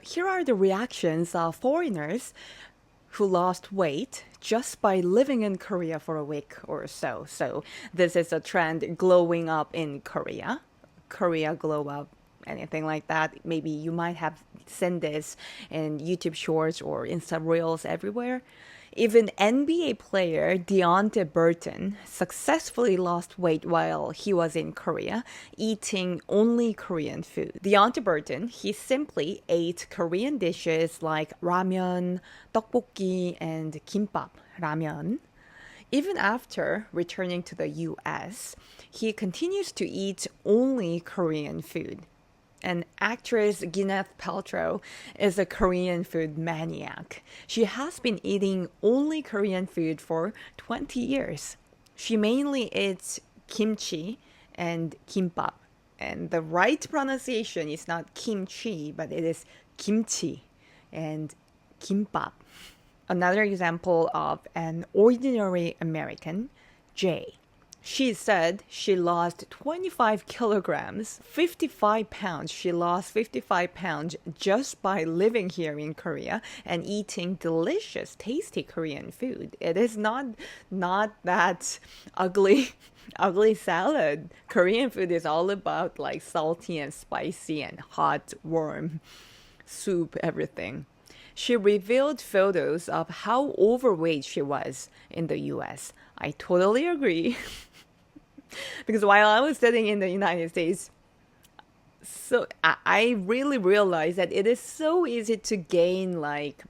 Here are the reactions of foreigners who lost weight just by living in Korea for a week or so. So this is a trend glowing up in Korea. Korea glow up, anything like that. Maybe you might have seen this in YouTube shorts or Insta reels everywhere. Even NBA player Deontay Burton successfully lost weight while he was in Korea, eating only Korean food. Deontay Burton, he simply ate Korean dishes like ramen, tteokbokki, and kimbap ramen. Even after returning to the US, he continues to eat only Korean food. And actress Gwyneth Paltrow is a Korean food maniac. She has been eating only Korean food for 20 years. She mainly eats kimchi and kimbap. And the right pronunciation is not kimchi, but it is kimchi and kimbap. Another example of an ordinary American, Jay. She said she lost 25 kilograms, 55 pounds. She lost 55 pounds just by living here in Korea and eating delicious, tasty Korean food. It is not that ugly ugly salad. Korean food is all about like salty and spicy and hot, warm soup, everything. She revealed photos of how overweight she was in the US. I totally agree. Because while I was studying in the United States, so I really realized that it is so easy to gain like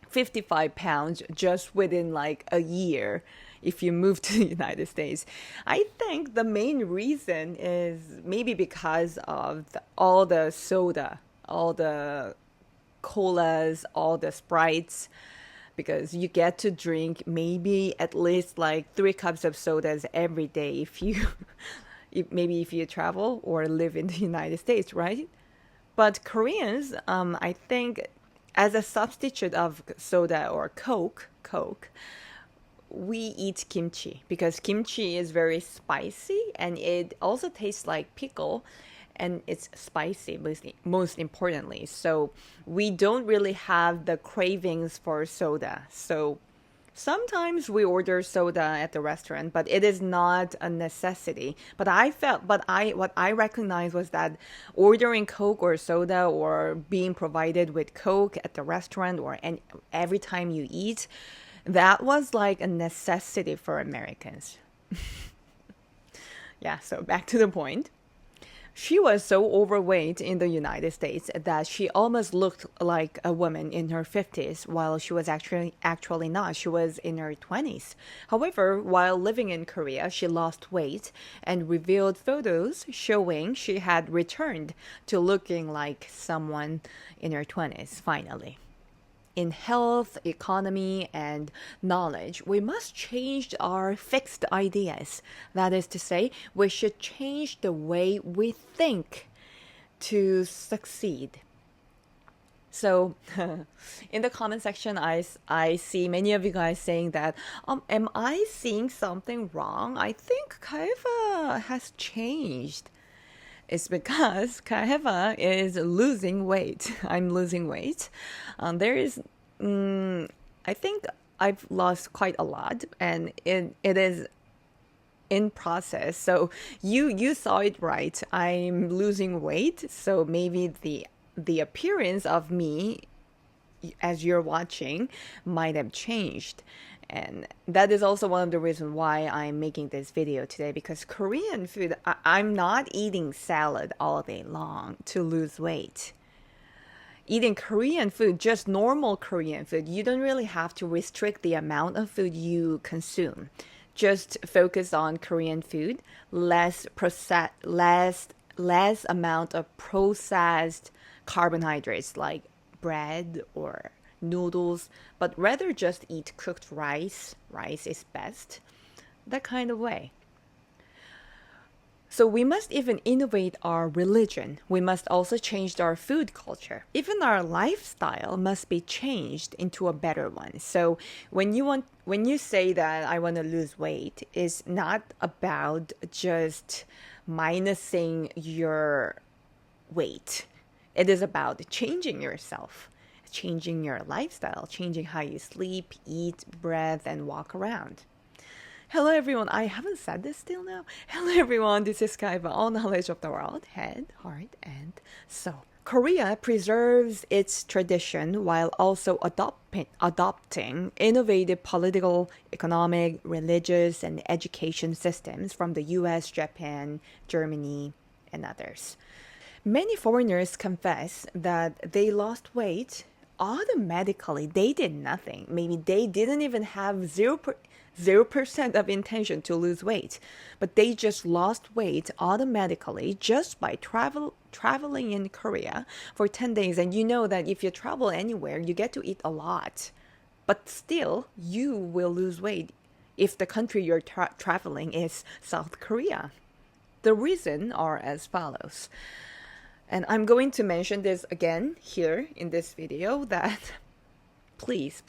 55 pounds just within like a year if you move to the United States. I think the main reason is maybe because of all the soda, all the colas, all the sprites, because you get to drink maybe at least like 3 cups of sodas every day if you maybe if you travel or live in the United States, right? But Koreans, I think, as a substitute of soda or Coke, we eat kimchi because kimchi is very spicy and it also tastes like pickle and it's spicy most importantly. So we don't really have the cravings for soda. So sometimes we order soda at the restaurant, but it is not a necessity. But what I recognized was that ordering Coke or soda or being provided with Coke at the restaurant or every time you eat, that was like a necessity for Americans. Yeah, so back to the point. She was so overweight in the United States that she almost looked like a woman in her 50s while she was actually not. She was in her 20s. However, while living in Korea, she lost weight and revealed photos showing she had returned to looking like someone in her 20s finally. In health, economy, and knowledge, we must change our fixed ideas. That is to say, we should change the way we think to succeed. So, in the comment section, I see many of you guys saying that, am I seeing something wrong? I think Kaheva has changed. It's because Kaheva is losing weight. I'm losing weight. There is, I think I've lost quite a lot, and it is in process. So you saw it right. I'm losing weight. So maybe the appearance of me as you're watching might have changed. And that is also one of the reasons why I'm making this video today, because Korean food, I'm not eating salad all day long to lose weight. Eating Korean food, just normal Korean food, you don't really have to restrict the amount of food you consume. Just focus on Korean food, less amount of processed carbohydrates like bread or noodles, but rather just eat cooked rice. Rice is best. That kind of way. So we must even innovate our religion. We must also change our food culture. Even our lifestyle must be changed into a better one. So when you say that I want to lose weight, it's not about just minusing your weight. It is about changing yourself, changing your lifestyle, changing how you sleep, eat, breathe, and walk around. Hello everyone, I haven't said this till now. Hello everyone, this is Kaheva, all knowledge of the world, head, heart, and soul. Korea preserves its tradition while also adopting innovative political, economic, religious, and education systems from the US, Japan, Germany, and others. Many foreigners confess that they lost weight automatically. They did nothing. Maybe they didn't even have 0% of intention to lose weight, but they just lost weight automatically just by traveling in Korea for 10 days. And you know that if you travel anywhere, you get to eat a lot, but still you will lose weight if the country you're traveling is South Korea. The reason are as follows. And I'm going to mention this again here in this video that please,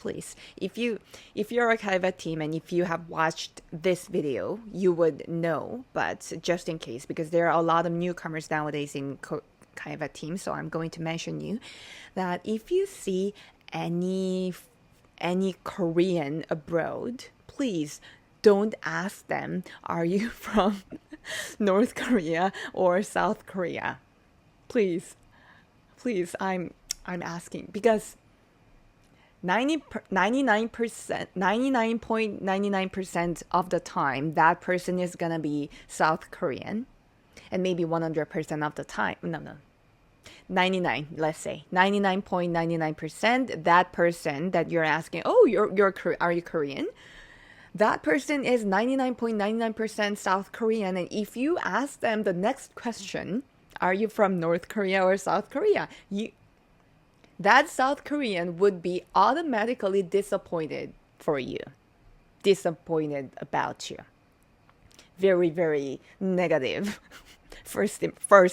if you're a Kaheva team and if you have watched this video, you would know, but just in case, because there are a lot of newcomers nowadays in Kaheva team, so I'm going to mention you that if you see any Korean abroad, please don't ask them, are you from North Korea or South Korea? Please, I'm asking, because 99.99% of the time that person is gonna be South Korean, and maybe 100% of the time, no, 99, let's say 99.99%, that person that you're asking, oh, are you Korean? That person is 99.99% South Korean, and if you ask them the next question, are you from North Korea or South Korea? That South Korean would be automatically disappointed for you. Disappointed about you. Very, very negative first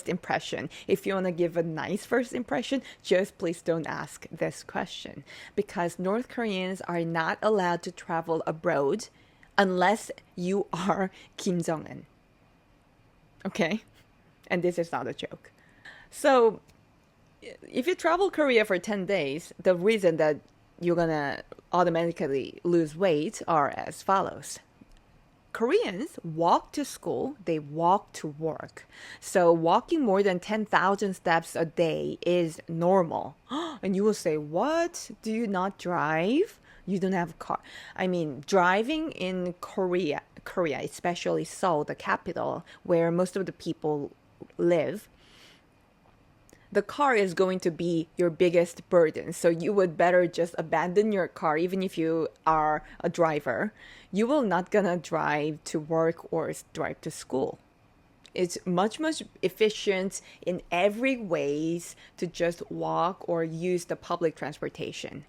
impression. If you want to give a nice first impression, just please don't ask this question. Because North Koreans are not allowed to travel abroad unless you are Kim Jong-un. Okay? And this is not a joke. So, if you travel Korea for 10 days, the reason that you're gonna automatically lose weight are as follows. Koreans walk to school, they walk to work. So walking more than 10,000 steps a day is normal. And you will say, what? Do you not drive? You don't have a car. I mean, driving in Korea, especially Seoul, the capital, where most of the people live, the car is going to be your biggest burden. So you would better just abandon your car, even if you are a driver. You will not gonna drive to work or drive to school. It's much efficient in every ways to just walk or use the public transportation.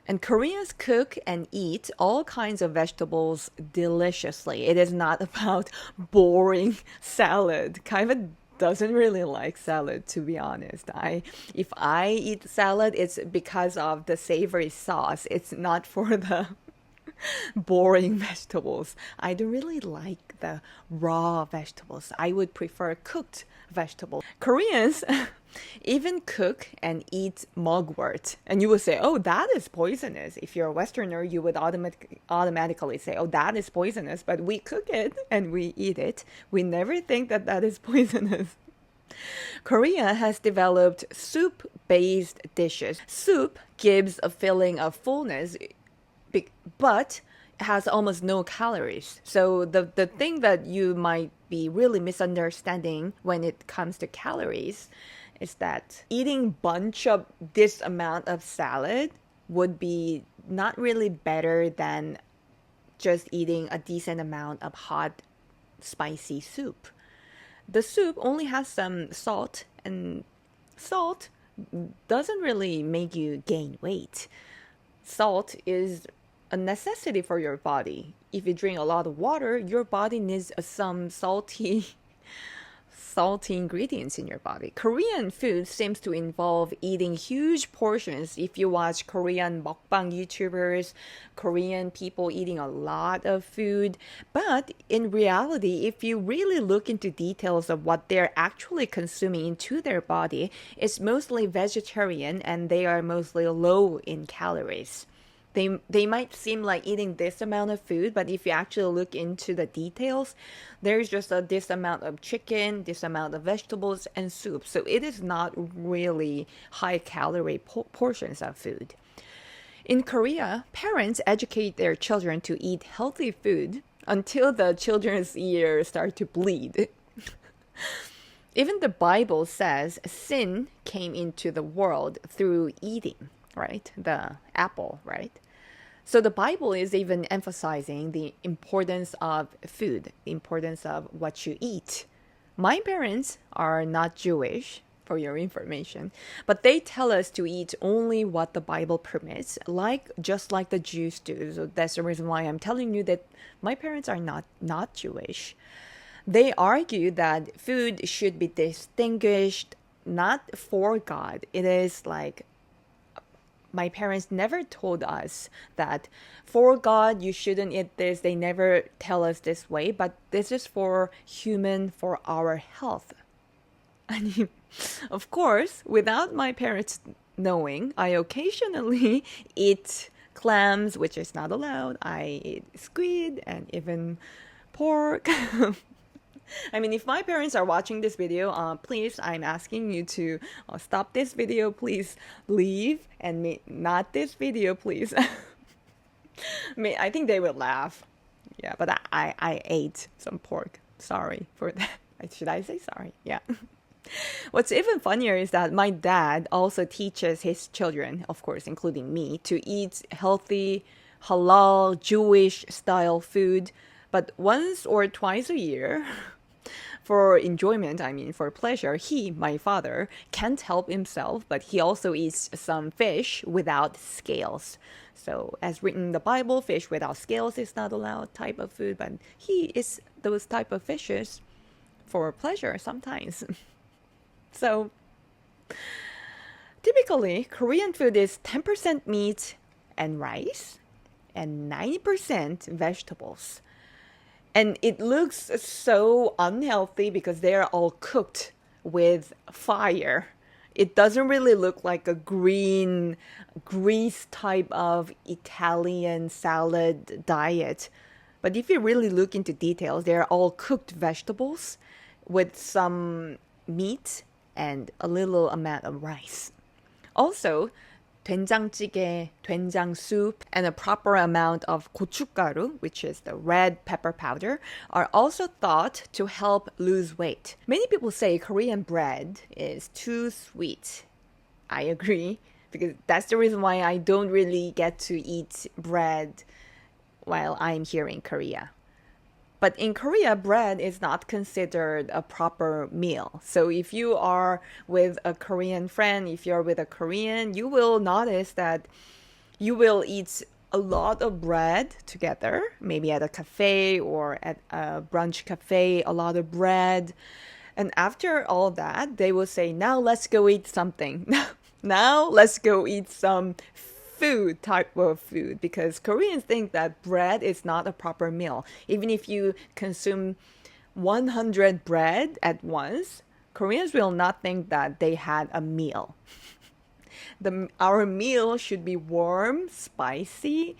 And Koreans cook and eat all kinds of vegetables deliciously. It is not about boring salad. Kind of doesn't really like salad, to be honest. If I eat salad, it's because of the savory sauce. It's not for the boring vegetables. I don't really like the raw vegetables. I would prefer cooked vegetables. Koreans even cook and eat mugwort. And you would say, oh, that is poisonous. If you're a Westerner, you would automatically say, oh, that is poisonous. But we cook it and we eat it. We never think that that is poisonous. Korea has developed soup-based dishes. Soup gives a feeling of fullness, but has almost no calories. So the thing that you might be really misunderstanding when it comes to calories is that eating bunch of this amount of salad would be not really better than just eating a decent amount of hot, spicy soup. The soup only has some salt, and salt doesn't really make you gain weight. Salt is a necessity for your body. If you drink a lot of water, your body needs some salty salty ingredients in your body. Korean food seems to involve eating huge portions. If you watch Korean mukbang YouTubers, Korean people eating a lot of food. But in reality, if you really look into details of what they're actually consuming into their body, it's mostly vegetarian and they are mostly low in calories. They might seem like eating this amount of food, but if you actually look into the details, there's just this amount of chicken, this amount of vegetables, and soup. So it is not really high calorie portions of food. In Korea, parents educate their children to eat healthy food until the children's ears start to bleed. Even the Bible says sin came into the world through eating, right? The apple, right? So the Bible is even emphasizing the importance of food, the importance of what you eat. My parents are not Jewish, for your information, but they tell us to eat only what the Bible permits, just like the Jews do. So that's the reason why I'm telling you that my parents are not Jewish. They argue that food should be distinguished not for God. It is like my parents never told us that for God you shouldn't eat this. They never tell us this way, but this is for our health. I mean, of course, without my parents knowing, I occasionally eat clams, which is not allowed. I eat squid and even pork. I mean, if my parents are watching this video, please, I'm asking you to stop this video, please leave, and not this video, please. I think they will laugh. Yeah, but I ate some pork. Sorry for that. Should I say sorry? Yeah. What's even funnier is that my dad also teaches his children, of course, including me, to eat healthy, halal, Jewish style food, but once or twice a year. For enjoyment, for pleasure, my father, can't help himself, but he also eats some fish without scales. So, as written in the Bible, fish without scales is not allowed type of food, but he eats those type of fishes for pleasure sometimes. So, typically, Korean food is 10% meat and rice and 90% vegetables. And it looks so unhealthy because they're all cooked with fire. It doesn't really look like a green, grease type of Italian salad diet. But if you really look into details, they're all cooked vegetables with some meat and a little amount of rice. Also, 된장찌개, 된장 soup, and a proper amount of 고춧가루, which is the red pepper powder, are also thought to help lose weight. Many people say Korean bread is too sweet. I agree, because that's the reason why I don't really get to eat bread while I'm here in Korea. But in Korea, bread is not considered a proper meal. So if you are with a Korean friend, if you're with a Korean, you will notice that you will eat a lot of bread together, maybe at a cafe or at a brunch cafe, a lot of bread. And after all that, they will say, now let's go eat something. Now let's go eat some food, type of food, because Koreans think that bread is not a proper meal. Even if you consume 100 bread at once, Koreans will not think that they had a meal. Our meal should be warm, spicy,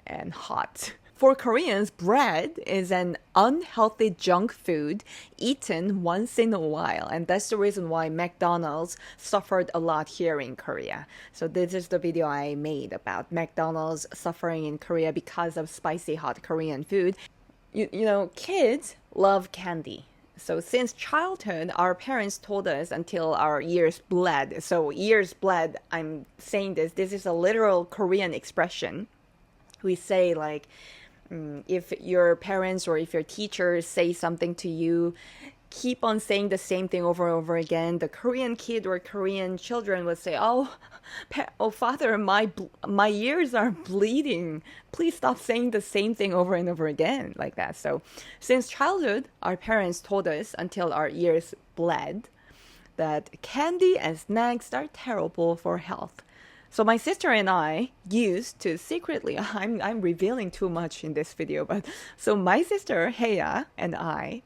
and hot. For Koreans, bread is an unhealthy junk food eaten once in a while. And that's the reason why McDonald's suffered a lot here in Korea. So this is the video I made about McDonald's suffering in Korea because of spicy hot Korean food. You know, kids love candy. So since childhood, our parents told us until our ears bled. So ears bled, I'm saying this is a literal Korean expression. We say like, if your parents or if your teachers say something to you, keep on saying the same thing over and over again, the Korean kid or Korean children would say, "Oh, oh, father, my ears are bleeding. Please stop saying the same thing over and over again," like that. So, since childhood, our parents told us until our ears bled that candy and snacks are terrible for health. So my sister and I used to secretly, I'm revealing too much in this video, but so my sister Heya and I,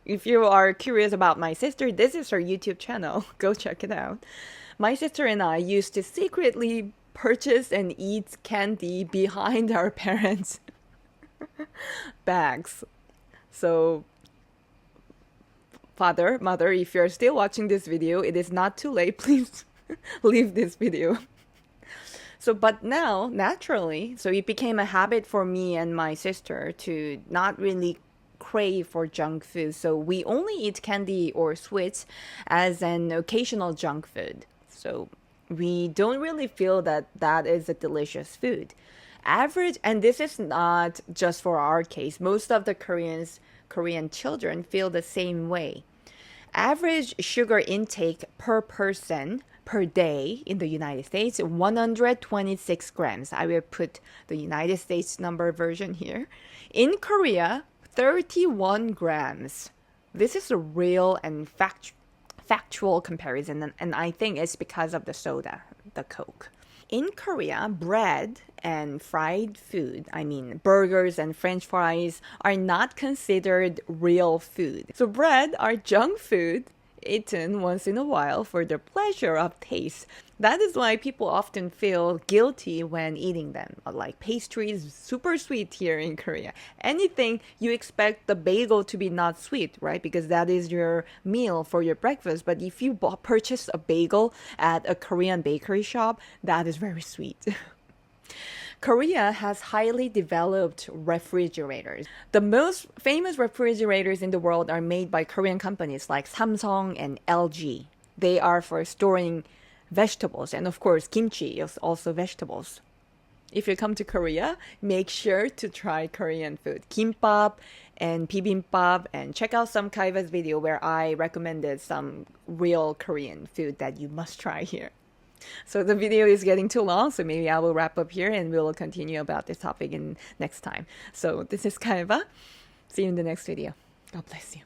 if you are curious about my sister, this is her YouTube channel. Go check it out. My sister and I used to secretly purchase and eat candy behind our parents' bags. So, father, mother, if you're still watching this video, it is not too late. Please leave this video. So, but now, naturally, so it became a habit for me and my sister to not really crave for junk food. So we only eat candy or sweets as an occasional junk food. So we don't really feel that that is a delicious food. Average, and this is not just for our case, most of the Korean children feel the same way. Average sugar intake per person per day in the United States, 126 grams. I will put the United States number version here. In Korea, 31 grams. This is a real and factual comparison, and I think it's because of the soda, the Coke. In Korea, bread and fried food, I mean burgers and French fries, are not considered real food. So bread are junk food eaten once in a while for the pleasure of taste. That is why people often feel guilty when eating them. Like pastries, super sweet here in Korea. Anything you expect the bagel to be not sweet, right? Because that is your meal for your breakfast. But if you purchase a bagel at a Korean bakery shop, that is very sweet. Korea has highly developed refrigerators. The most famous refrigerators in the world are made by Korean companies like Samsung and LG. They are for storing vegetables, and of course kimchi is also vegetables. If you come to Korea, make sure to try Korean food, kimbap and bibimbap, and check out some Kaheva's video where I recommended some real Korean food that you must try here. So the video is getting too long, so maybe I will wrap up here and we will continue about this topic in next time. So this is Kaheva. See you in the next video. God bless you.